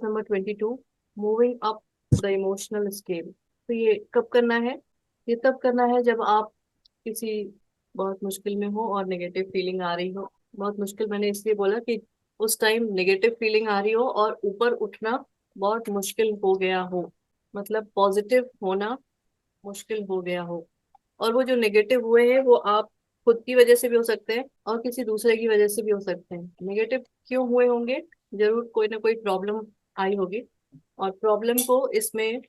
Number 22, moving up the emotional scale. तो ये कब करना है? ये तब करना है जब आप किसी बहुत मुश्किल में हो और नेगेटिव फीलिंग आ रही हो। बहुत मुश्किल मैंने इसलिए बोला कि उस टाइम नेगेटिव फीलिंग आ रही हो और ऊपर उठना बहुत मुश्किल हो गया हो, मतलब पॉजिटिव होना मुश्किल हो गया हो। और वो जो नेगेटिव हुए हैं वो आप खुद की वजह से भी हो सकते हैं और किसी दूसरे की वजह से भी हो सकते हैं। नेगेटिव क्यों हुए होंगे? जरूर कोई ना कोई प्रॉब्लम आई होगी, और प्रॉब्लम को इसमें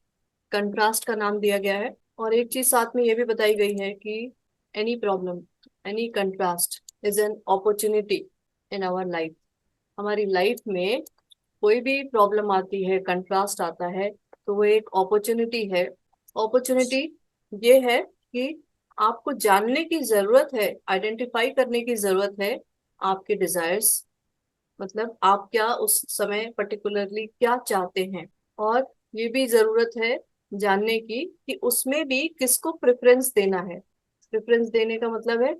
कंट्रास्ट का नाम दिया गया है। और एक चीज साथ में ये भी बताई गई है कि any problem, any contrast is an opportunity in our life. हमारी लाइफ में कोई भी प्रॉब्लम आती है, कंट्रास्ट आता है, तो वो एक अपॉर्चुनिटी है। अपॉर्चुनिटी ये है कि आपको जानने की जरूरत है, आइडेंटिफाई करने की जरूरत है आपके डिजायर्स, मतलब आप क्या उस समय पर्टिकुलरली क्या चाहते हैं। और ये भी जरूरत है जानने की कि उसमें भी किसको प्रेफरेंस देना है। प्रेफरेंस देने का मतलब है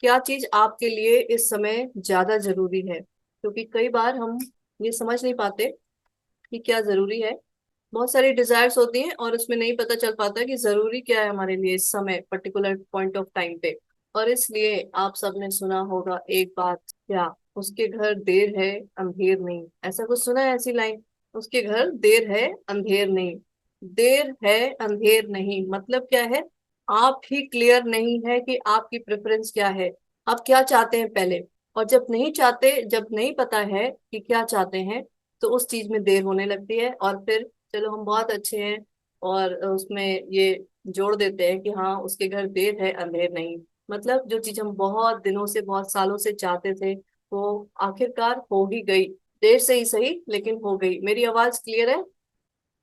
क्या चीज आपके लिए इस समय ज्यादा जरूरी है, क्योंकि कई बार हम ये समझ नहीं पाते कि क्या जरूरी है। बहुत सारी डिजायर्स होती हैं और उसमें नहीं पता चल पाता कि जरूरी क्या है हमारे लिए इस समय पर्टिकुलर पॉइंट ऑफ टाइम पे। और इसलिए आप सबने सुना होगा एक बात, क्या उसके घर देर है अंधेर नहीं, ऐसा कुछ सुना है ऐसी लाइन? उसके घर देर है अंधेर नहीं। देर है अंधेर नहीं मतलब क्या है? आप ही क्लियर नहीं है कि आपकी प्रेफरेंस क्या है, आप क्या चाहते हैं पहले। और जब नहीं चाहते, जब नहीं पता है कि क्या चाहते हैं, तो उस चीज में देर होने लगती है। और फिर चलो हम बहुत अच्छे हैं और उसमें ये जोड़ देते हैं कि हाँ उसके घर देर है अंधेर नहीं, मतलब जो चीज हम बहुत दिनों से बहुत सालों से चाहते थे वो आखिरकार हो ही गई। देर से ही सही लेकिन हो गई। मेरी आवाज क्लियर है?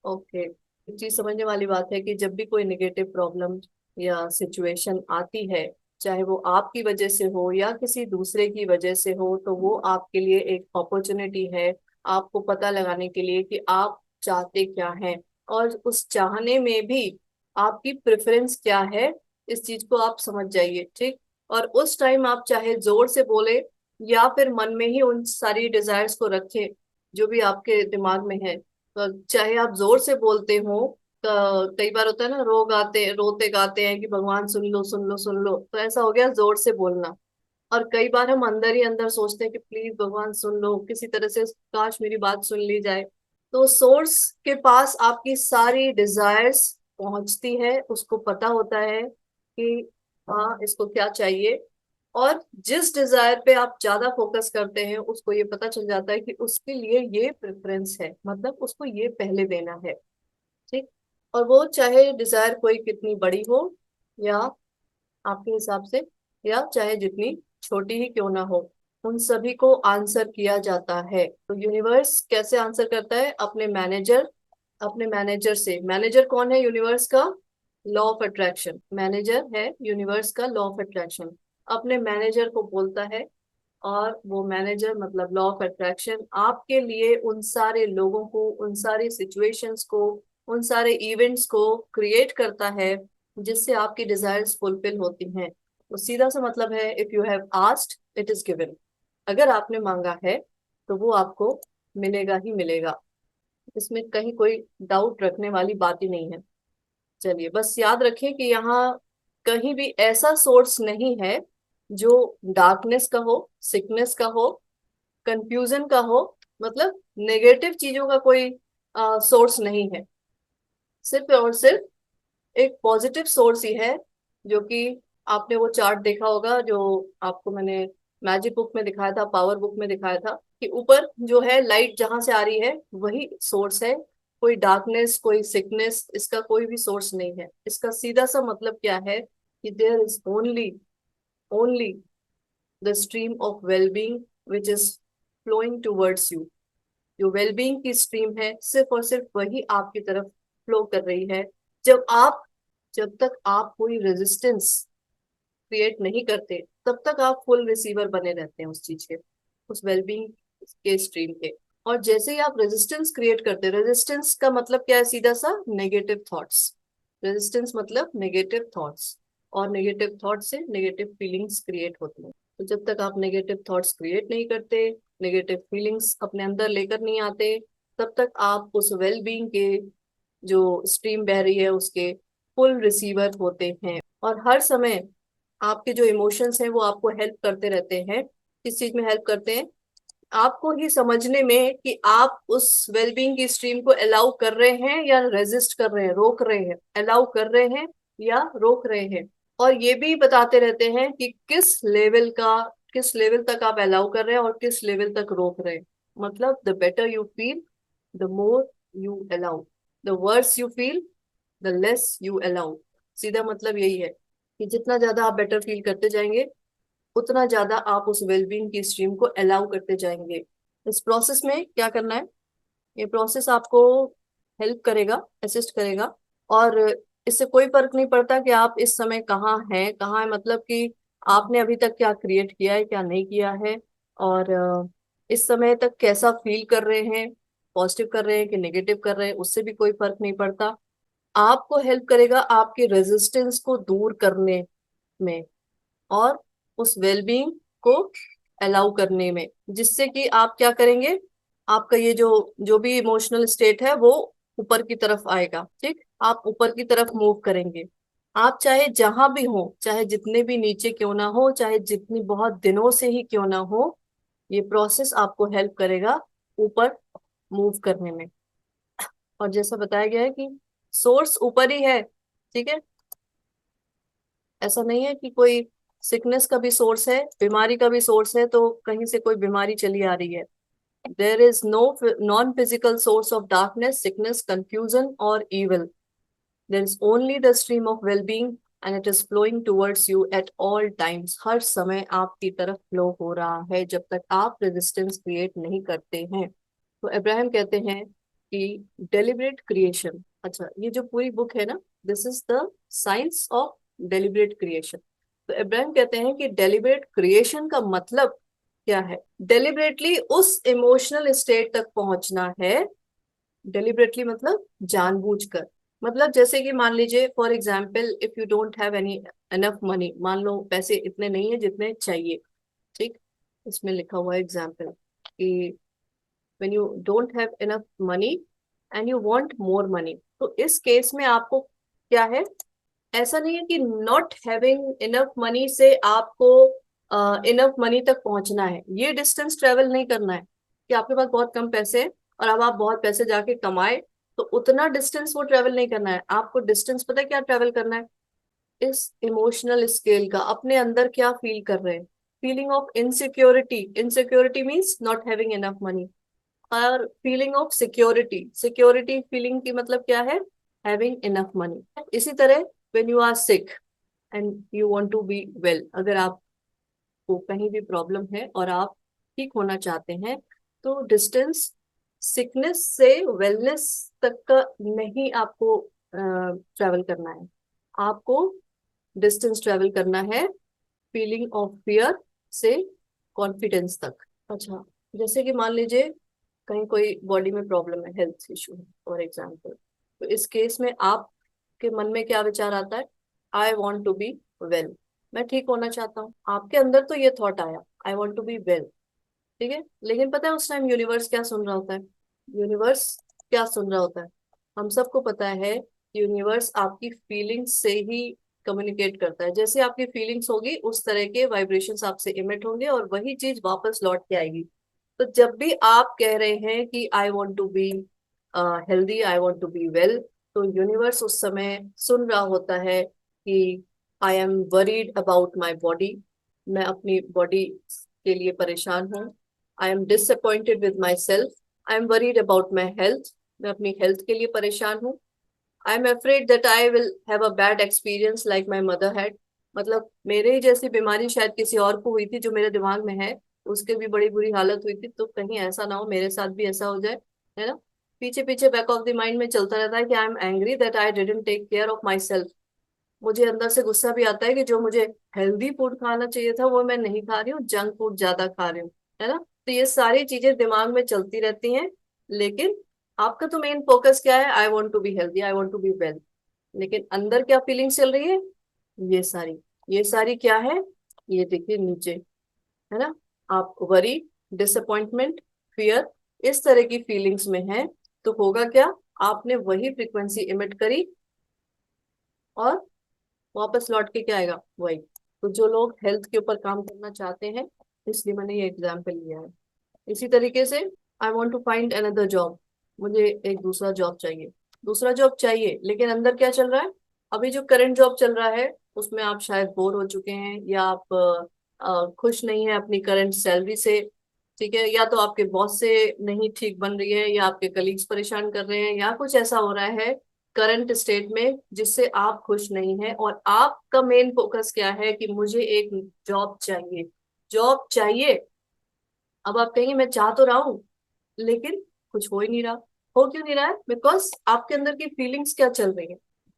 ओके। एक चीज समझने वाली बात है कि जब भी कोई नेगेटिव प्रॉब्लम या सिचुएशन आती है, चाहे वो आपकी वजह से हो या किसी दूसरे की वजह से हो, तो वो आपके लिए एक अपॉर्चुनिटी है आपको पता लगाने के लिए कि आप चाहते क्या हैं, और उस चाहने में भी आपकी प्रेफरेंस क्या है। इस चीज को आप समझ जाइए, ठीक। और उस टाइम आप चाहे जोर से बोले या फिर मन में ही उन सारी डिजायर्स को रखें जो भी आपके दिमाग में है। तो चाहे आप जोर से बोलते हो, तो कई बार होता है ना, रोते गाते हैं कि भगवान सुन लो सुन लो सुन लो, तो ऐसा हो गया जोर से बोलना। और कई बार हम अंदर ही अंदर सोचते हैं कि प्लीज भगवान सुन लो किसी तरह से, काश मेरी बात सुन ली जाए। तो सोर्स के पास आपकी सारी डिजायर्स पहुंचती है, उसको पता होता है कि हाँ इसको क्या चाहिए। और जिस डिजायर पे आप ज्यादा फोकस करते हैं उसको ये पता चल जाता है कि उसके लिए ये प्रेफरेंस है, मतलब उसको ये पहले देना है, ठीक। और वो चाहे डिजायर कोई कितनी बड़ी हो या आपके हिसाब से, या चाहे जितनी छोटी ही क्यों ना हो, उन सभी को आंसर किया जाता है। तो यूनिवर्स कैसे आंसर करता है? अपने मैनेजर से। मैनेजर कौन है यूनिवर्स का? Law of attraction. मैनेजर है यूनिवर्स का लॉ ऑफ अट्रैक्शन। अपने मैनेजर को बोलता है, और वो मैनेजर मतलब लॉ ऑफ अट्रैक्शन आपके लिए उन सारे लोगों को, उन सारी सिचुएशंस को, उन सारे इवेंट्स को क्रिएट करता है जिससे आपकी डिजायर्स फुलफिल होती हैं। तो सीधा सा मतलब है, if you have asked it is given. अगर आपने मांगा है तो वो आपको मिलेगा ही मिलेगा। इसमें कहीं कोई डाउट रखने वाली बात ही नहीं है। चलिए बस याद रखें कि यहाँ कहीं भी ऐसा सोर्स नहीं है जो डार्कनेस का हो, सिकनेस का हो, कंफ्यूजन का हो, मतलब नेगेटिव चीजों का कोई सोर्स नहीं है। सिर्फ और सिर्फ एक पॉजिटिव सोर्स ही है, जो कि आपने वो चार्ट देखा होगा जो आपको मैंने मैजिक बुक में दिखाया था, पावर बुक में दिखाया था, कि ऊपर जो है लाइट जहां से आ रही है वही सोर्स है। कोई डार्कनेस, कोई सिकनेस, इसका कोई भी सोर्स नहीं है। इसका सीधा सा मतलब क्या है कि there is only only the stream of wellbeing which is flowing towards you. जो वेलबींग की स्ट्रीम है सिर्फ और सिर्फ वही आपकी तरफ फ्लो कर रही है। जब आप जब तक आप कोई रेजिस्टेंस क्रिएट नहीं करते तब तक आप फुल रिसीवर बने रहते हैं उस चीज के, उस वेलबींग के स्ट्रीम के। और जैसे ही आप रेजिस्टेंस क्रिएट करते हैं, रेजिस्टेंस का मतलब क्या है? सीधा सा नेगेटिव थॉट्स। रेजिस्टेंस मतलब नेगेटिव थॉट्स, और नेगेटिव थॉट से नेगेटिव फीलिंग्स क्रिएट होती हैं। तो जब तक आप नेगेटिव थॉट्स क्रिएट नहीं करते, नेगेटिव फीलिंग्स अपने अंदर लेकर नहीं आते, तब तक आप उस वेल बीइंग के जो स्ट्रीम बह रही है उसके फुल रिसीवर होते हैं। और हर समय आपके जो इमोशंस हैं वो आपको हेल्प करते रहते हैं। किस चीज में हेल्प करते हैं? आपको ही समझने में कि आप उस वेलबींग की स्ट्रीम को अलाउ कर रहे हैं या रेजिस्ट कर रहे हैं, रोक रहे हैं, अलाउ कर रहे हैं या रोक रहे हैं। और ये भी बताते रहते हैं कि किस लेवल तक आप अलाउ कर रहे हैं और किस लेवल तक रोक रहे हैं। मतलब the better you feel, the more you allow, the worse you feel, the less you allow. सीधा मतलब यही है कि जितना ज्यादा आप बेटर फील करते जाएंगे उतना ज्यादा आप उस वेलबींग की स्ट्रीम को अलाउ करते जाएंगे। इस प्रोसेस में क्या करना है? ये प्रोसेस आपको हेल्प करेगा, असिस्ट करेगा। और इससे कोई फर्क नहीं पड़ता कि आप इस समय कहाँ है, मतलब कि आपने अभी तक क्या क्रिएट किया है, क्या नहीं किया है, और इस समय तक कैसा फील कर रहे हैं, पॉजिटिव कर रहे हैं कि नेगेटिव कर रहे हैं, उससे भी कोई फर्क नहीं पड़ता। आपको हेल्प करेगा आपके रेजिस्टेंस को दूर करने में और उस वेलबींग को अलाउ करने में, जिससे कि आप क्या करेंगे, आपका ये जो जो भी इमोशनल स्टेट है वो ऊपर की तरफ आएगा। ठीक, आप ऊपर की तरफ मूव करेंगे। आप चाहे जहां भी हो, चाहे जितने भी नीचे क्यों ना हो, चाहे जितनी बहुत दिनों से ही क्यों ना हो, ये प्रोसेस आपको हेल्प करेगा ऊपर मूव करने में। और जैसा बताया गया है कि सोर्स ऊपर ही है। ठीक है, ऐसा नहीं है कि कोई सिकनेस का भी सोर्स है, बीमारी का भी सोर्स है तो कहीं से कोई बीमारी चली आ रही है। There is no non physical source of darkness, sickness, confusion और evil. There is only the stream of well-being and it is flowing towards you at all times. हर समय आपकी तरफ फ्लो हो रहा है जब तक आप रेजिस्टेंस क्रिएट नहीं करते हैं। तो अब्राहम कहते हैं कि डेलिब्रेट क्रिएशन, अच्छा ये जो पूरी बुक है ना, this is the science of deliberate creation. तो अब्राहम कहते हैं कि डेलिब्रेट क्रिएशन का मतलब क्या है? डेलिबरेटली उस इमोशनल स्टेट तक पहुंचना है। डेलिबरेटली मतलब जानबूझकर। मतलब जैसे कि मान लीजिए for example, if you don't have any enough money, मान लो पैसे इतने नहीं है जितने चाहिए। ठीक, इसमें लिखा हुआ है एग्जाम्पल कि when you don't have enough money and you want more money, तो इस केस में आपको क्या है? ऐसा नहीं है कि नॉट हैविंग इनफ मनी से आपको इनफ मनी तक पहुंचना है, ये डिस्टेंस ट्रेवल नहीं करना है कि आपके पास बहुत कम पैसे हैं और अब आप बहुत पैसे जाके कमाए, तो उतना डिस्टेंस वो ट्रेवल नहीं करना है। आपको डिस्टेंस पता है क्या ट्रेवल करना है? इस इमोशनल स्केल का अपने अंदर क्या फील कर रहे हैं। Feeling of insecurity, insecurity means not having enough money. और feeling of security, security feeling की मतलब क्या है? Having enough money. इसी तरह when you are sick and you want to be well, अगर आपको कहीं भी प्रॉब्लम है और आप ठीक होना चाहते हैं, तो डिस्टेंस सिकनेस से वेलनेस तक का नहीं आपको ट्रेवल करना है। आपको डिस्टेंस ट्रेवल करना है फीलिंग ऑफ फियर से कॉन्फिडेंस तक। अच्छा, जैसे कि मान लीजिए कहीं कोई बॉडी में प्रॉब्लम है, हेल्थ इशू है फॉर एग्जाम्पल, तो इस केस में आपके मन में क्या विचार आता है? I want to be well, मैं ठीक होना चाहता हूँ। आपके अंदर तो ये थॉट आया, I want to be well. ठीक है, लेकिन पता है उस टाइम यूनिवर्स क्या सुन रहा होता है? यूनिवर्स क्या सुन रहा होता है? हम सबको पता है यूनिवर्स आपकी फीलिंग्स से ही कम्युनिकेट करता है। जैसे आपकी फीलिंग्स होगी उस तरह के वाइब्रेशंस आपसे इमिट होंगे और वही चीज वापस लौट के आएगी। तो जब भी आप कह रहे हैं कि I want to be healthy, I want to be well, तो यूनिवर्स उस समय सुन रहा होता है कि I am worried about my body, मैं अपनी बॉडी के लिए परेशान हूँ। I am disappointed with myself, I am worried about my health, मैं अपनी हेल्थ के लिए परेशान हूँ। I am afraid that I will have a bad experience like my mother had, मतलब मेरे ही जैसी बीमारी शायद किसी और को हुई थी जो मेरे दिमाग में है, उसके भी बड़ी बुरी हालत हुई थी, तो कहीं ऐसा ना हो मेरे साथ भी ऐसा हो जाए, है ना। पीछे पीछे बैक ऑफ द माइंड में चलता रहता है कि I am angry that I didn't take care of myself. मुझे अंदर से गुस्सा भी आता है कि जो मुझे हेल्दी फूड खाना चाहिए था वो मैं नहीं खा रही हूँ, जंक फूड ज्यादा खा रही हूँ, है ना। तो ये सारी चीजें दिमाग में चलती रहती हैं, लेकिन आपका तो मेन फोकस क्या है? I want to be healthy, I want to be well. लेकिन अंदर क्या फीलिंग्स चल रही है? ये सारी, ये सारी क्या है? ये देखिए नीचे, है ना। आप वरी, डिसअपॉइंटमेंट, फियर, इस तरह की फीलिंग्स में है, तो होगा क्या, आपने वही फ्रीक्वेंसी इमिट करी और वापस लौट के क्या आएगा, वही। तो जो लोग हेल्थ के ऊपर काम करना चाहते हैं, इसलिए मैंने ये एग्जाम्पल लिया है। इसी तरीके से I want to find another job, मुझे एक दूसरा जॉब चाहिए, दूसरा जॉब चाहिए, लेकिन अंदर क्या चल रहा है, अभी जो करंट जॉब चल रहा है उसमें आप शायद बोर हो चुके हैं, या आप खुश नहीं है अपनी करंट सैलरी से, ठीक है, या तो आपके बॉस से नहीं ठीक बन रही है, या आपके कलीग्स परेशान कर रहे हैं, या कुछ ऐसा हो रहा है करंट स्टेट में जिससे आप खुश नहीं है, और आपका मेन फोकस क्या है कि मुझे एक जॉब चाहिए, जॉब चाहिए। अब आप कहेंगे मैं चाह तो रहा हूँ, लेकिन कुछ हो ही नहीं रहा। हो क्यों नहीं रहा है? बिकॉज आपके अंदर की फीलिंग्स क्या चल रही है।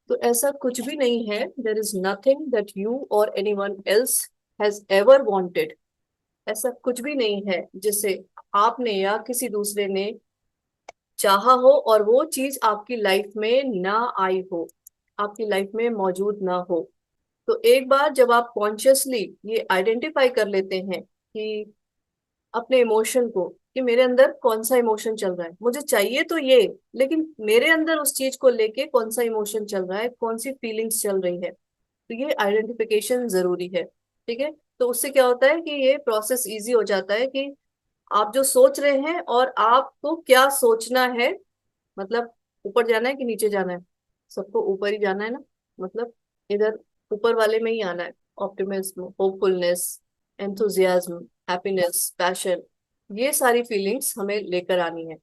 तो ऐसा कुछ भी नहीं है, there is nothing that you और anyone else has ever wanted. ऐसा कुछ भी नहीं है जिसे आपने या किसी दूसरे ने चाहा हो और वो चीज आपकी लाइफ में ना आई हो, आपकी लाइफ में मौजूद ना हो। तो एक बार जब आप कॉन्शियसली ये आइडेंटिफाई कर लेते हैं कि अपने इमोशन को, कि मेरे अंदर कौन सा इमोशन चल रहा है, मुझे चाहिए तो ये, लेकिन मेरे अंदर उस चीज को लेके कौन सा इमोशन चल रहा है, कौन सी फीलिंग्स चल रही है, तो ये आइडेंटिफिकेशन जरूरी है। ठीक है, तो उससे क्या होता है कि ये प्रोसेस इजी हो जाता है कि आप जो सोच रहे हैं और आपको क्या सोचना है, मतलब ऊपर जाना है कि नीचे जाना है, सबको ऊपर ही जाना है ना, मतलब इधर ऊपर वाले में ही आना है। Optimism, hopefulness, enthusiasm, happiness, passion, ये सारी फीलिंग्स हमें लेकर आनी है।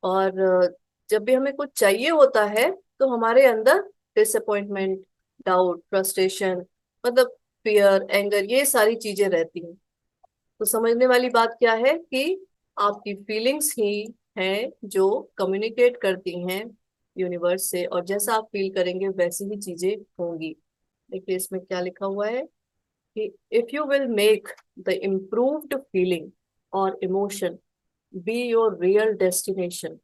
और जब भी हमें कुछ चाहिए होता है तो हमारे अंदर डिसअपॉइंटमेंट, डाउट, फ्रस्ट्रेशन, मतलब फियर, एंगर, ये सारी चीजें रहती हैं। तो समझने वाली बात क्या है कि आपकी फीलिंग्स ही हैं जो कम्युनिकेट करती हैं यूनिवर्स से, और जैसा आप फील करेंगे वैसी ही चीजें होंगी। देखिए इसमें क्या लिखा हुआ है कि if you will make the improved feeling और emotion be your real destination,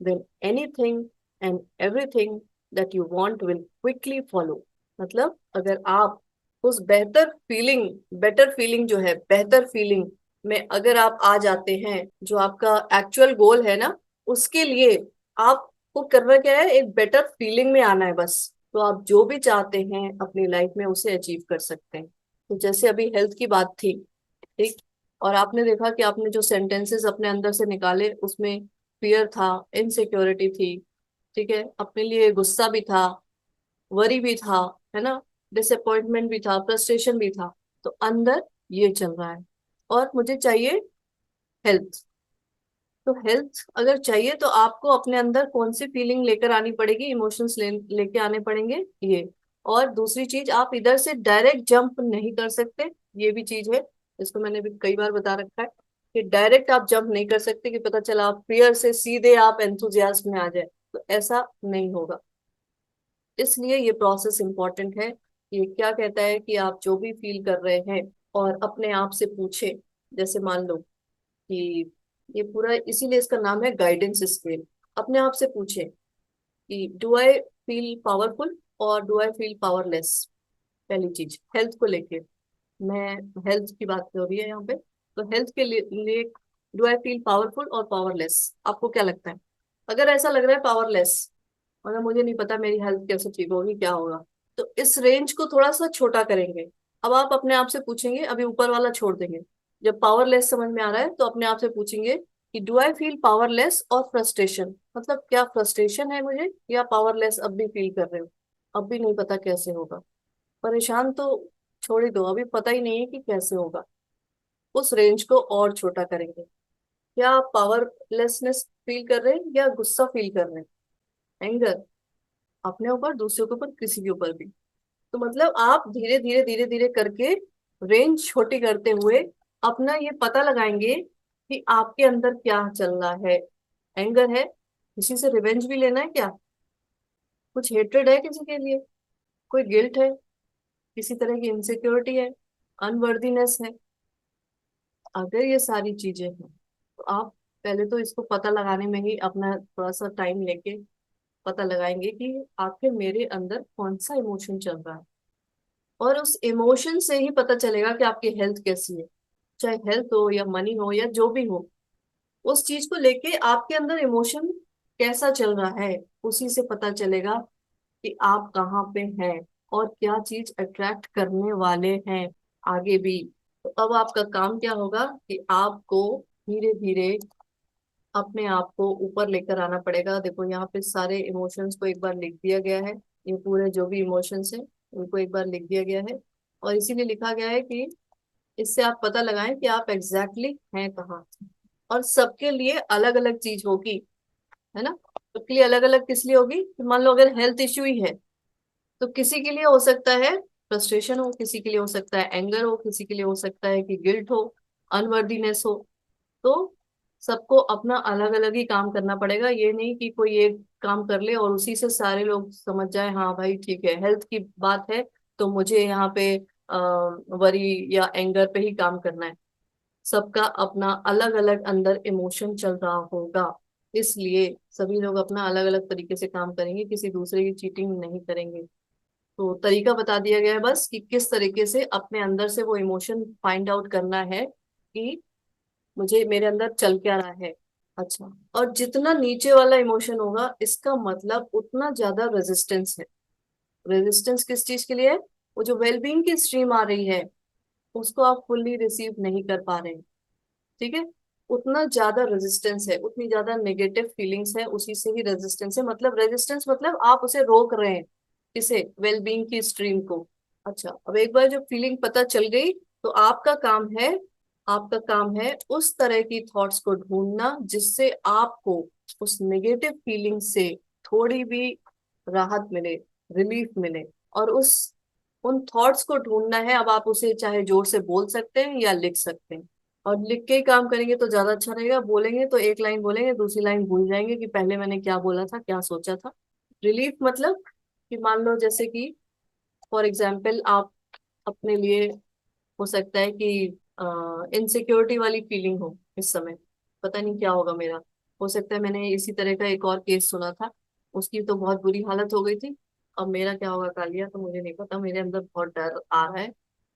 then anything and everything that you want will quickly follow. मतलब अगर आप उस बेटर फीलिंग जो है, बेहतर फीलिंग में अगर आप आ जाते हैं, जो आपका एक्चुअल गोल है ना, उसके लिए आपको करना क्या है, एक बेटर फीलिंग में आना है बस। तो आप जो भी चाहते हैं अपनी लाइफ में उसे अचीव कर सकते हैं। तो जैसे अभी हेल्थ की बात थी, ठीक, और आपने देखा कि आपने जो सेंटेंसेस अपने अंदर से निकाले उसमें फियर था, इनसिक्योरिटी थी, ठीक है, अपने लिए गुस्सा भी था, वरी भी था, है ना, डिसअपॉइंटमेंट भी था, फ्रस्ट्रेशन भी था। तो अंदर ये चल रहा है और मुझे चाहिए हेल्थ। तो हेल्थ अगर चाहिए तो आपको अपने अंदर कौन सी फीलिंग लेकर आनी पड़ेगी, इमोशंस लेके आने पड़ेंगे ये। और दूसरी चीज, आप इधर से डायरेक्ट जंप नहीं कर सकते, ये भी चीज है, इसको मैंने भी कई बार बता रखा है कि डायरेक्ट आप जंप नहीं कर सकते कि पता चला आप फियर से सीधे आप एंथुजियाज्म में आ जाए, तो ऐसा नहीं होगा। इसलिए ये प्रोसेस इंपॉर्टेंट है। ये क्या कहता है कि आप जो भी फील कर रहे हैं और अपने आप से पूछे, जैसे मान लो कि ये पूरा, इसीलिए इसका नाम है गाइडेंस स्केल। अपने आप से पूछे कि डू आई फील पावरफुल और डू आई फील पावरलेस। पहली चीज हेल्थ को लेके, मैं हेल्थ की बात हो रही है यहाँ पे, तो हेल्थ के लिए डू आई फील पावरफुल और पावरलेस, आपको क्या लगता है? अगर ऐसा लग रहा है पावरलेस, मतलब मुझे नहीं पता मेरी हेल्थ कैसे ठीक होगी, क्या होगा, तो इस रेंज को थोड़ा सा छोटा करेंगे। अब आप अपने आप से पूछेंगे, अभी ऊपर वाला छोड़ देंगे, जब पावरलेस समझ में आ रहा है तो अपने आप से पूछेंगे कि डू आई फील पावरलेस और फ्रस्ट्रेशन, मतलब क्या फ्रस्ट्रेशन है मुझे, या पावरलेस अब भी फील कर रहे हो? अब भी नहीं पता कैसे होगा, परेशान तो छोड़ ही दो, अभी पता ही नहीं है कि कैसे होगा। उस रेंज को और छोटा करेंगे, क्या आप पावरलेसनेस फील कर रहे हैं या गुस्सा फील कर रहे हैं, एंगर, अपने ऊपर, दूसरों के ऊपर, किसी के ऊपर भी। तो मतलब आप धीरे धीरे धीरे धीरे करके रेंज छोटी करते हुए अपना ये पता लगाएंगे कि आपके अंदर क्या चल रहा है। एंगर है, किसी से रिवेंज भी लेना है क्या, कुछ हेट्रेड है किसी के लिए, कोई गिल्ट है, किसी तरह की इनसिक्योरिटी है, अनवर्दीनेस है। अगर ये सारी चीजें हैं तो आप पहले तो इसको पता लगाने में ही अपना थोड़ा सा टाइम लेके पता लगाएंगे कि आखिर मेरे अंदर कौन सा इमोशन चल रहा है। और उस इमोशन से ही पता चलेगा कि आपकी हेल्थ कैसी है, चाहे हेल्थ हो या मनी हो या जो भी हो। उस चीज को लेके आपके अंदर इमोशन कैसा चल रहा है, उसी से पता चलेगा कि आप कहाँ पे हैं और क्या चीज अट्रैक्ट करने वाले हैं आगे भी। तो अब आपका काम क्या होगा कि आपको धीरे धीरे अपने आप को ऊपर लेकर आना पड़ेगा। देखो यहाँ पे सारे इमोशंस को एक बार लिख दिया गया है, ये पूरे जो भी इमोशंस है उनको एक बार लिख दिया गया है। और इसीलिए लिखा गया है कि इससे आप पता लगाएं कि आप एग्जैक्टली हैं कहाँ। और सबके लिए अलग अलग चीज होगी, है ना। सबके लिए अलग अलग किस लिए होगी, कि मान लो अगर हेल्थ इश्यू ही है तो किसी के लिए हो सकता है फ्रस्ट्रेशन हो, किसी के लिए हो सकता है एंगर हो, किसी के लिए हो सकता है कि गिल्ट हो, अनवर्दीनेस हो। तो सबको अपना अलग अलग ही काम करना पड़ेगा। ये नहीं कि कोई एक काम कर ले और उसी से सारे लोग समझ जाए हाँ भाई ठीक है हेल्थ की बात है तो मुझे यहाँ पे वरी या एंगर पे ही काम करना है। सबका अपना अलग अलग अंदर इमोशन चल रहा होगा, इसलिए सभी लोग अपना अलग अलग तरीके से काम करेंगे, किसी दूसरे की चीटिंग नहीं करेंगे। तो तरीका बता दिया गया है बस कि किस तरीके से अपने अंदर से वो इमोशन फाइंड आउट करना है कि मुझे मेरे अंदर चल क्या रहा है। अच्छा, और जितना नीचे वाला इमोशन होगा इसका मतलब उतना ज्यादा रेजिस्टेंस है। रेजिस्टेंस किस चीज के लिए है, वो जो वेलबींग की स्ट्रीम आ रही है उसको आप फुल्ली रिसीव नहीं कर पा रहे हैं। ठीक है, उतना ज्यादा रेजिस्टेंस है, उतनी ज्यादा नेगेटिव फीलिंग्स है, उसी से ही रेजिस्टेंस है। मतलब रेजिस्टेंस मतलब आप उसे रोक रहे हैं, इसे वेलबींग की स्ट्रीम को। अच्छा, अब एक बार जब फीलिंग पता चल गई तो आपका काम है उस तरह की थॉट्स को ढूंढना जिससे आपको उस नेगेटिव फीलिंग से थोड़ी भी राहत मिले, रिलीफ मिले। और उस उन थॉट्स को ढूंढना है। अब आप उसे चाहे जोर से बोल सकते हैं या लिख सकते हैं। और लिख के ही काम करेंगे तो ज्यादा अच्छा रहेगा, बोलेंगे तो एक लाइन बोलेंगे दूसरी लाइन भूल जाएंगे कि पहले मैंने क्या बोला था, क्या सोचा था। रिलीफ मतलब कि मान लो जैसे कि फॉर एग्जाम्पल आप अपने लिए, हो सकता है कि इनसिक्योरिटी वाली फीलिंग हो इस समय, पता नहीं क्या होगा मेरा। हो सकता है मैंने इसी तरह का एक और केस सुना था, उसकी तो बहुत बुरी हालत हो गई थी। अब मेरा क्या होगा कालिया तो मुझे नहीं पता, मेरे अंदर बहुत डर आ रहा है,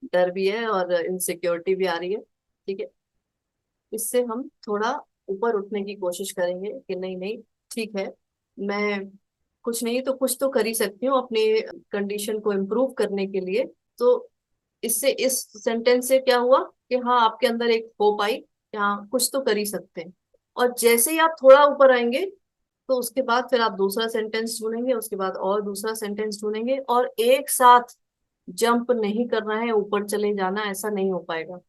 डर भी है और इनसिक्योरिटी भी आ रही है। ठीक है, इससे हम थोड़ा ऊपर उठने की कोशिश करेंगे कि नहीं नहीं ठीक है, मैं कुछ नहीं तो कुछ तो कर ही सकती हूँ अपनी कंडीशन को इम्प्रूव करने के लिए। तो इससे इस सेंटेंस से क्या हुआ कि हाँ आपके अंदर एक होप आई कि हाँ कुछ तो कर ही सकते हैं। और जैसे ही आप थोड़ा ऊपर आएंगे तो उसके बाद फिर आप दूसरा सेंटेंस ढूंढेंगे, उसके बाद और दूसरा सेंटेंस ढूंढेंगे, और एक साथ जंप नहीं करना है, ऊपर चले जाना ऐसा नहीं हो पाएगा।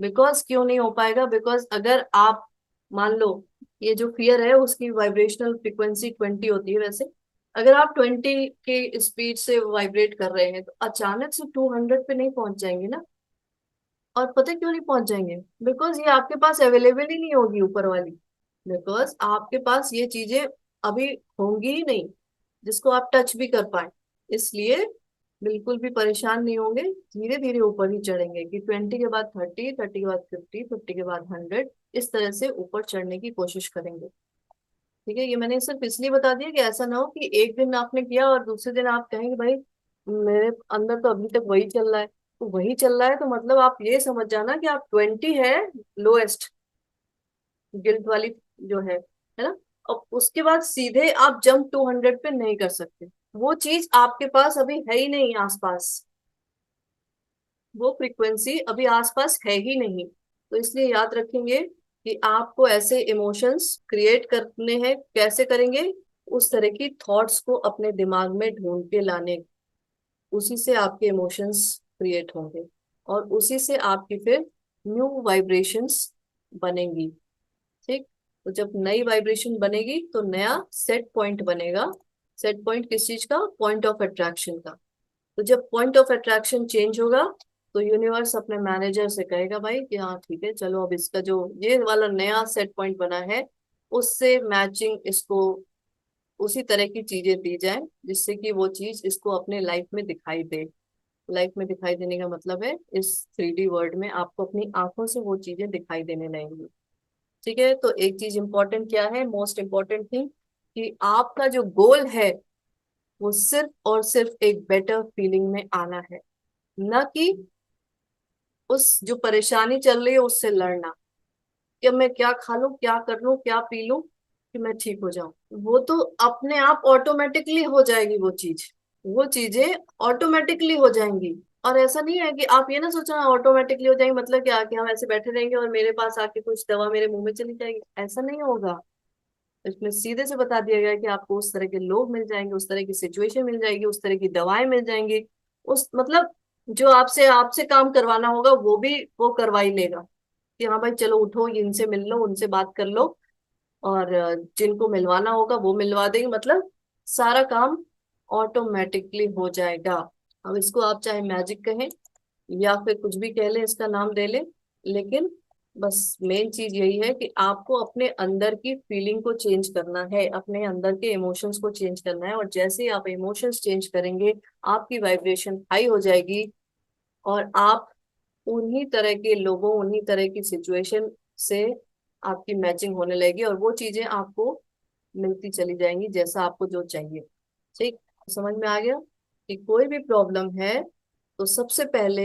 बिकॉज क्यों नहीं हो पाएगा, बिकॉज अगर आप मान लो ये जो फियर है उसकी वाइब्रेशनल फ्रिक्वेंसी 20 होती है वैसे, अगर आप 20 के स्पीड से वाइब्रेट कर रहे हैं तो अचानक से 200 पे नहीं पहुंच जाएंगे ना। और पता है क्यों नहीं पहुंच जाएंगे, बिकॉज ये आपके पास अवेलेबल ही नहीं होगी ऊपर वाली। बिकॉज आपके पास ये चीजें अभी होंगी ही नहीं जिसको आप टच भी कर पाए। इसलिए बिल्कुल भी परेशान नहीं होंगे, धीरे धीरे ऊपर ही चढ़ेंगे कि 20 के बाद 30, 30 के बाद 50, 50 के बाद 100, इस तरह से ऊपर चढ़ने की कोशिश करेंगे। ठीक है, ये मैंने सिर्फ इसलिए बता दिया कि ऐसा ना हो कि एक दिन आपने किया और दूसरे दिन आप कहेंगे भाई मेरे अंदर तो अभी तक वही चल रहा है। तो वही चल रहा है तो मतलब आप ये समझ जाना कि आप 20 है लोएस्ट गिल्ट वाली जो है ना। और उसके बाद सीधे आप जंप 200 पे नहीं कर सकते, वो चीज आपके पास अभी है ही नहीं आसपास, वो फ्रीक्वेंसी अभी आसपास है ही नहीं। तो इसलिए याद रखेंगे कि आपको ऐसे इमोशंस क्रिएट करने हैं, कैसे करेंगे, उस तरह की थॉट्स को अपने दिमाग में ढूंढ के लाने, उसी से आपके इमोशंस क्रिएट होंगे और उसी से आपकी फिर न्यू वाइब्रेशंस बनेंगी। ठीक, तो जब नई वाइब्रेशन बनेगी तो नया सेट पॉइंट बनेगा। सेट पॉइंट किस चीज का, पॉइंट ऑफ अट्रैक्शन का। तो जब पॉइंट ऑफ अट्रैक्शन चेंज होगा तो यूनिवर्स अपने मैनेजर से कहेगा भाई कि हाँ ठीक है चलो अब इसका जो ये वाला नया सेट पॉइंट बना है उससे मैचिंग इसको उसी तरह की चीजें दी जाए जिससे कि वो चीज इसको अपने लाइफ में दिखाई दे। लाइफ में दिखाई देने का मतलब है इस 3D वर्ल्ड में आपको अपनी आंखों से वो चीजें दिखाई देने लगेंगी। ठीक है, तो एक चीज इंपॉर्टेंट क्या है, मोस्ट इंपॉर्टेंट थिंग, कि आपका जो गोल है वो सिर्फ और सिर्फ एक बेटर फीलिंग में आना है, न कि उस जो परेशानी चल रही है उससे लड़ना। कि अब मैं क्या खा लूं, क्या कर लूं, क्या पी लूं कि मैं ठीक हो जाऊं। वो तो अपने आप ऑटोमेटिकली हो जाएगी वो चीज, वो चीजें ऑटोमेटिकली हो जाएंगी। और ऐसा नहीं है कि आप ये ना सोचना ऑटोमेटिकली हो जाएंगे मतलब क्या, कि हम ऐसे बैठे रहेंगे और मेरे पास आके कुछ दवा मेरे मुंह में चली जाएगी, ऐसा नहीं होगा। इसमें सीधे से बता दिया गया है कि आपको उस तरह के लोग मिल जाएंगे, उस तरह की सिचुएशन मिल जाएगी, उस तरह की दवाएं मिल जाएंगी। उस मतलब जो आपसे आपसे काम करवाना होगा वो भी वो करवा ही लेगा, कि हाँ भाई चलो उठो, इनसे मिल लो, उनसे बात कर लो, और जिनको मिलवाना होगा वो मिलवा देंगे। मतलब सारा काम ऑटोमेटिकली हो जाएगा। अब इसको आप चाहे मैजिक कहें या फिर कुछ भी कह लें, इसका नाम दे लें, लेकिन बस मेन चीज यही है कि आपको अपने अंदर की फीलिंग को चेंज करना है, अपने अंदर के इमोशंस को चेंज करना है। और जैसे ही आप इमोशंस चेंज करेंगे, आपकी वाइब्रेशन हाई हो जाएगी, और आप उन्हीं तरह के लोगों, उन्हीं तरह की सिचुएशन से आपकी मैचिंग होने लगेगी, और वो चीजें आपको मिलती चली जाएंगी जैसा आपको जो चाहिए। ठीक, समझ में आ गया? कि कोई भी प्रॉब्लम है तो सबसे पहले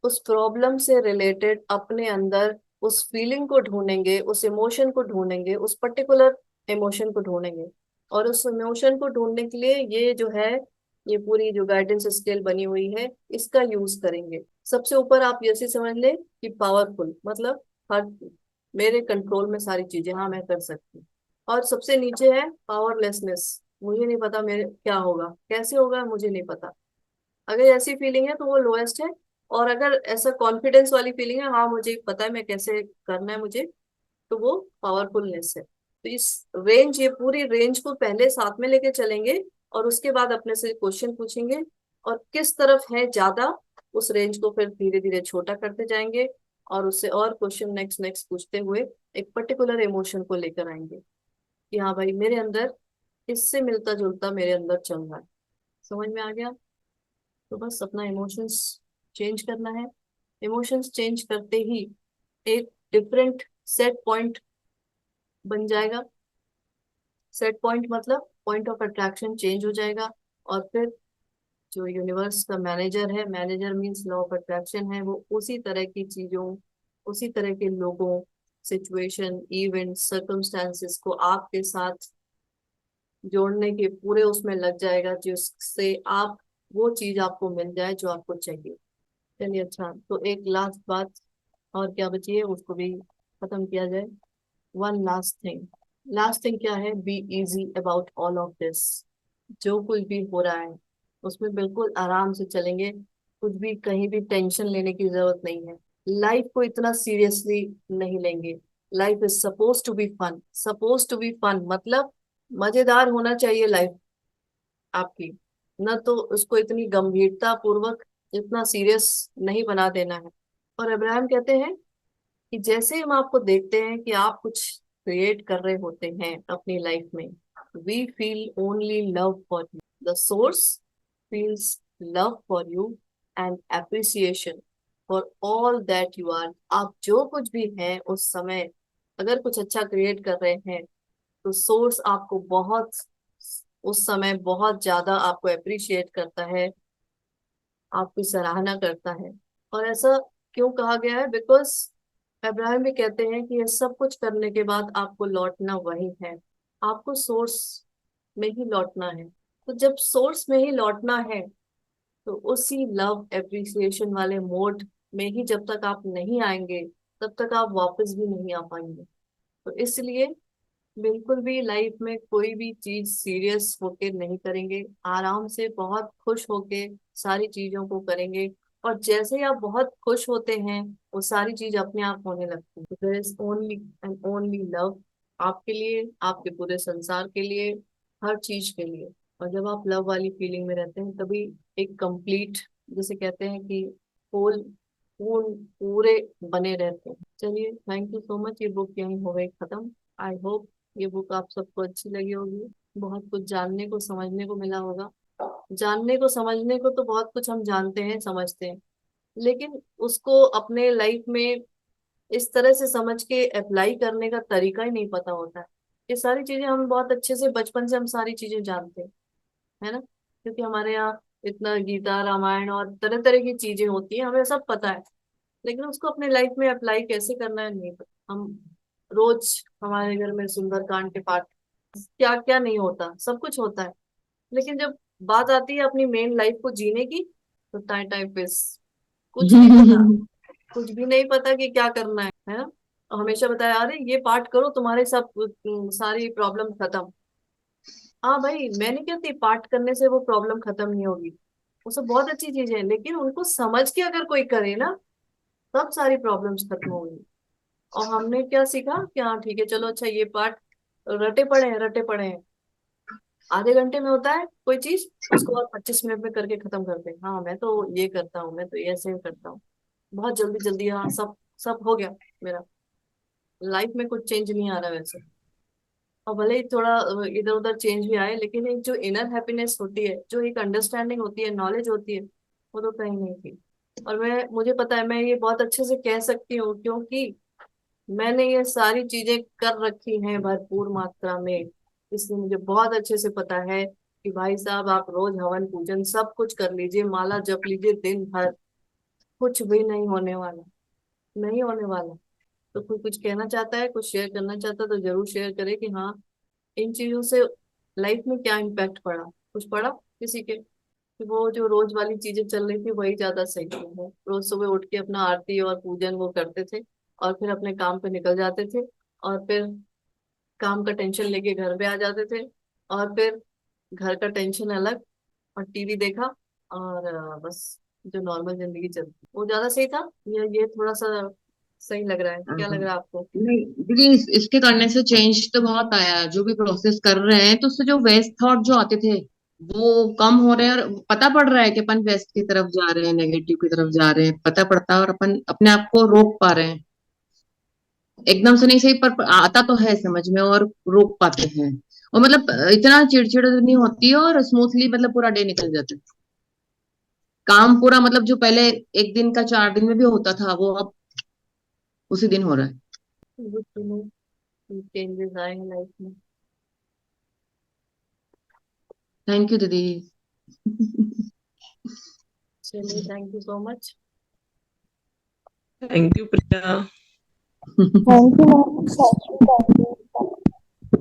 उस प्रॉब्लम से रिलेटेड अपने अंदर उस फीलिंग को ढूंढेंगे, उस इमोशन को ढूंढेंगे, उस पर्टिकुलर इमोशन को ढूंढेंगे। और उस इमोशन को ढूंढने के लिए ये जो है, ये पूरी जो गाइडेंस स्केल बनी हुई है, इसका यूज करेंगे। सबसे ऊपर आप ऐसे समझ लें कि पावरफुल मतलब हर, मेरे कंट्रोल में सारी चीजें, हाँ मैं कर सकती हूँ। और सबसे नीचे है पावरलेसनेस, मुझे नहीं पता मेरे क्या होगा, कैसे होगा मुझे नहीं पता। अगर ऐसी फीलिंग है तो वो लोएस्ट है। और अगर ऐसा कॉन्फिडेंस वाली फीलिंग है, हाँ मुझे पता है मैं कैसे करना है मुझे, तो वो पावरफुलनेस है। तो इस रेंज, ये पूरी रेंज को पहले साथ में लेके चलेंगे, और उसके बाद अपने से क्वेश्चन पूछेंगे, और किस तरफ है ज्यादा, उस रेंज को फिर धीरे धीरे छोटा करते जाएंगे, और उससे और क्वेश्चन नेक्स्ट नेक्स्ट पूछते हुए एक पर्टिकुलर इमोशन को लेकर आएंगे, कि हाँ भाई मेरे अंदर इससे मिलता जुलता मेरे अंदर चल रहा है। समझ में आ गया? तो बस अपना इमोशंस चेंज करना है। इमोशंस चेंज करते ही एक डिफरेंट सेट पॉइंट बन जाएगा। सेट पॉइंट मतलब पॉइंट ऑफ अट्रैक्शन चेंज हो जाएगा। और फिर जो यूनिवर्स का मैनेजर है, manager means law of attraction है, वो उसी तरह की चीजों, उसी तरह के लोगों, सिचुएशन, इवेंट, सर्कमस्टांसेस को आपके साथ जोड़ने के पूरे उसमें लग जाएगा, जिससे आप वो चीज आपको मिल जाए जो आपको चाहिए। चलिए, अच्छा तो एक लास्ट बात और क्या बची है, उसको भी खत्म किया जाए। One last thing. Last thing क्या है? Be easy about all of this. जो कुछ भी हो रहा है उसमें बिल्कुल आराम से चलेंगे, कुछ भी कहीं भी टेंशन लेने की जरूरत नहीं है। लाइफ को इतना सीरियसली नहीं लेंगे। Life is suppose to be fun, suppose to be fun मतलब मजेदार होना चाहिए लाइफ आपकी, न तो उसको इतनी गंभीरता पूर्वक इतना सीरियस नहीं बना देना है। और अब्राहम कहते हैं कि जैसे हम आपको देखते हैं कि आप कुछ क्रिएट कर रहे होते हैं अपनी लाइफ में, we feel only love for you, the source feels love for you and appreciation for all that you are. आप जो कुछ भी हैं उस समय, अगर कुछ अच्छा क्रिएट कर रहे हैं, तो सोर्स आपको बहुत, उस समय बहुत ज्यादा आपको अप्रिशिएट करता है, आपकी सराहना करता है। और ऐसा क्यों कहा गया है? बिकॉज अब्राहम भी कहते हैं कि ये सब कुछ करने के बाद आपको लौटना वही है, आपको सोर्स में ही लौटना है। तो जब सोर्स में ही लौटना है, तो उसी लव एप्रिसिएशन वाले मोड में ही जब तक आप नहीं आएंगे, तब तक आप वापस भी नहीं आ पाएंगे। तो इसलिए बिल्कुल भी लाइफ में कोई भी चीज सीरियस होके नहीं करेंगे, आराम से बहुत खुश होके सारी चीजों को करेंगे। और जैसे ही आप बहुत खुश होते हैं, वो सारी चीज अपने आप होने लगती है। There is only and only love, आपके लिए, आपके पूरे संसार के लिए, हर चीज के लिए। और जब आप लव वाली फीलिंग में रहते हैं, तभी एक कंप्लीट, जैसे कहते हैं कि होल, पूर्ण, पूरे बने रहते हैं। चलिए, थैंक यू सो मच। ये बुक यहीं हो गई खत्म। आई होप ये बुक आप सबको अच्छी लगी होगी, बहुत कुछ जानने को समझने को मिला होगा। जानने को समझने को तो बहुत कुछ हम जानते हैं समझते हैं, लेकिन उसको अपने लाइफ में इस तरह से समझ के अप्लाई करने का तरीका ही नहीं पता होता है। ये सारी चीजें हम बहुत अच्छे से बचपन से हम सारी चीजें जानते हैं, है ना, क्योंकि हमारे यहाँ इतना गीता रामायण और तरह तरह की चीजें होती हैं, हमें सब पता है। लेकिन उसको अपने लाइफ में अप्लाई कैसे करना है नहीं पता। हम रोज हमारे घर में सुंदरकांड के पाठ, क्या क्या नहीं होता, सब कुछ होता है। लेकिन जब बात आती है अपनी मेन लाइफ को जीने की, तो टाइम टाइम पे कुछ नहीं पता, कुछ भी नहीं पता कि क्या करना है ना। और हमेशा बताया, अरे ये पाठ करो तुम्हारे सब सारी प्रॉब्लम खत्म। हाँ भाई, मैं नहीं कहती पाठ करने से वो प्रॉब्लम खत्म नहीं होगी, वो सब बहुत अच्छी चीजें हैं, लेकिन उनको समझ के अगर कोई करे ना, तब सारी प्रॉब्लम्स खत्म होंगी। और हमने क्या सीखा कि हाँ ठीक है, चलो अच्छा ये पाठ रटे पड़े हैं, रटे पड़े हैं, आधे घंटे में होता है कोई चीज, उसको और 25 मिनट में करके खत्म करते हैं। हाँ मैं तो ये करता हूँ, मैं तो ये ऐसे करता हूँ, बहुत जल्दी जल्दी, हाँ सब सब हो गया मेरा। लाइफ में कुछ चेंज नहीं आ रहा वैसे। और भले ही थोड़ा इधर उधर चेंज भी आए, लेकिन एक जो इनर हैप्पीनेस होती है, जो एक अंडरस्टैंडिंग होती है, नॉलेज होती है, वो तो कहीं नहीं थी। और मैं, मुझे पता है मैं ये बहुत अच्छे से कह सकती हूँ, क्योंकि मैंने ये सारी चीजें कर रखी हैं भरपूर मात्रा में। इसलिए मुझे बहुत अच्छे से पता है कि भाई साहब, आप रोज हवन पूजन सब कुछ कर लीजिए, माला जप लीजिए दिन भर, कुछ भी नहीं होने वाला, नहीं होने वाला। तो कोई कुछ कहना चाहता है, कुछ शेयर करना चाहता है, तो जरूर शेयर करे कि हाँ इन चीजों से लाइफ में क्या इम्पैक्ट पड़ा, कुछ पड़ा किसी के, कि वो जो रोज वाली चीजें चल रही थी वही ज्यादा सही थी। वो रोज सुबह उठ के अपना आरती और पूजन वो करते थे, और फिर अपने काम पे निकल जाते थे, और फिर काम का टेंशन लेके घर पे आ जाते थे, और फिर घर का टेंशन अलग, और टीवी देखा, और बस जो नॉर्मल जिंदगी चलती वो ज्यादा सही था। ये थोड़ा सा सही लग रहा है, क्या लग हाँ। रहा है आपको? नहीं दीदी, इसके करने से चेंज तो बहुत आया है। जो भी प्रोसेस कर रहे हैं तो उससे जो वेस्ट थॉट जो आते थे वो कम हो रहे हैं, और पता पड़ रहा है कि अपन वेस्ट की तरफ जा रहे हैं, नेगेटिव की तरफ जा रहे हैं, पता पड़ता है, और अपन अपने आप को रोक पा रहे हैं। एकदम से नहीं सही, पर आता तो है समझ में, और रोक पाते हैं। और मतलब इतना चिड़चिड़ नहीं होती है, और स्मूथली मतलब पूरा डे निकल जाता है। काम पूरा मतलब जो पहले एक दिन का 4 दिन में भी होता था, वो अब उसी दिन हो रहा है। गुड टू नो, चेंजेस आए हैं लाइफ में। थैंक यू दीदी। चलिए, thank you so much. Thank you Priya. Thank you, ma'am.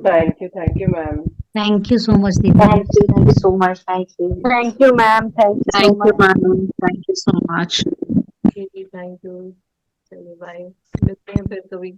Thank you. Thank you ma'am. Thank you so much, Didi. Thank you so much. Thank you. Thank you, ma'am. Thank you so Thank you, much. ma'am. Thank you so much. जी, thank you. चलिए bye, मिलते हैं फिर कभी।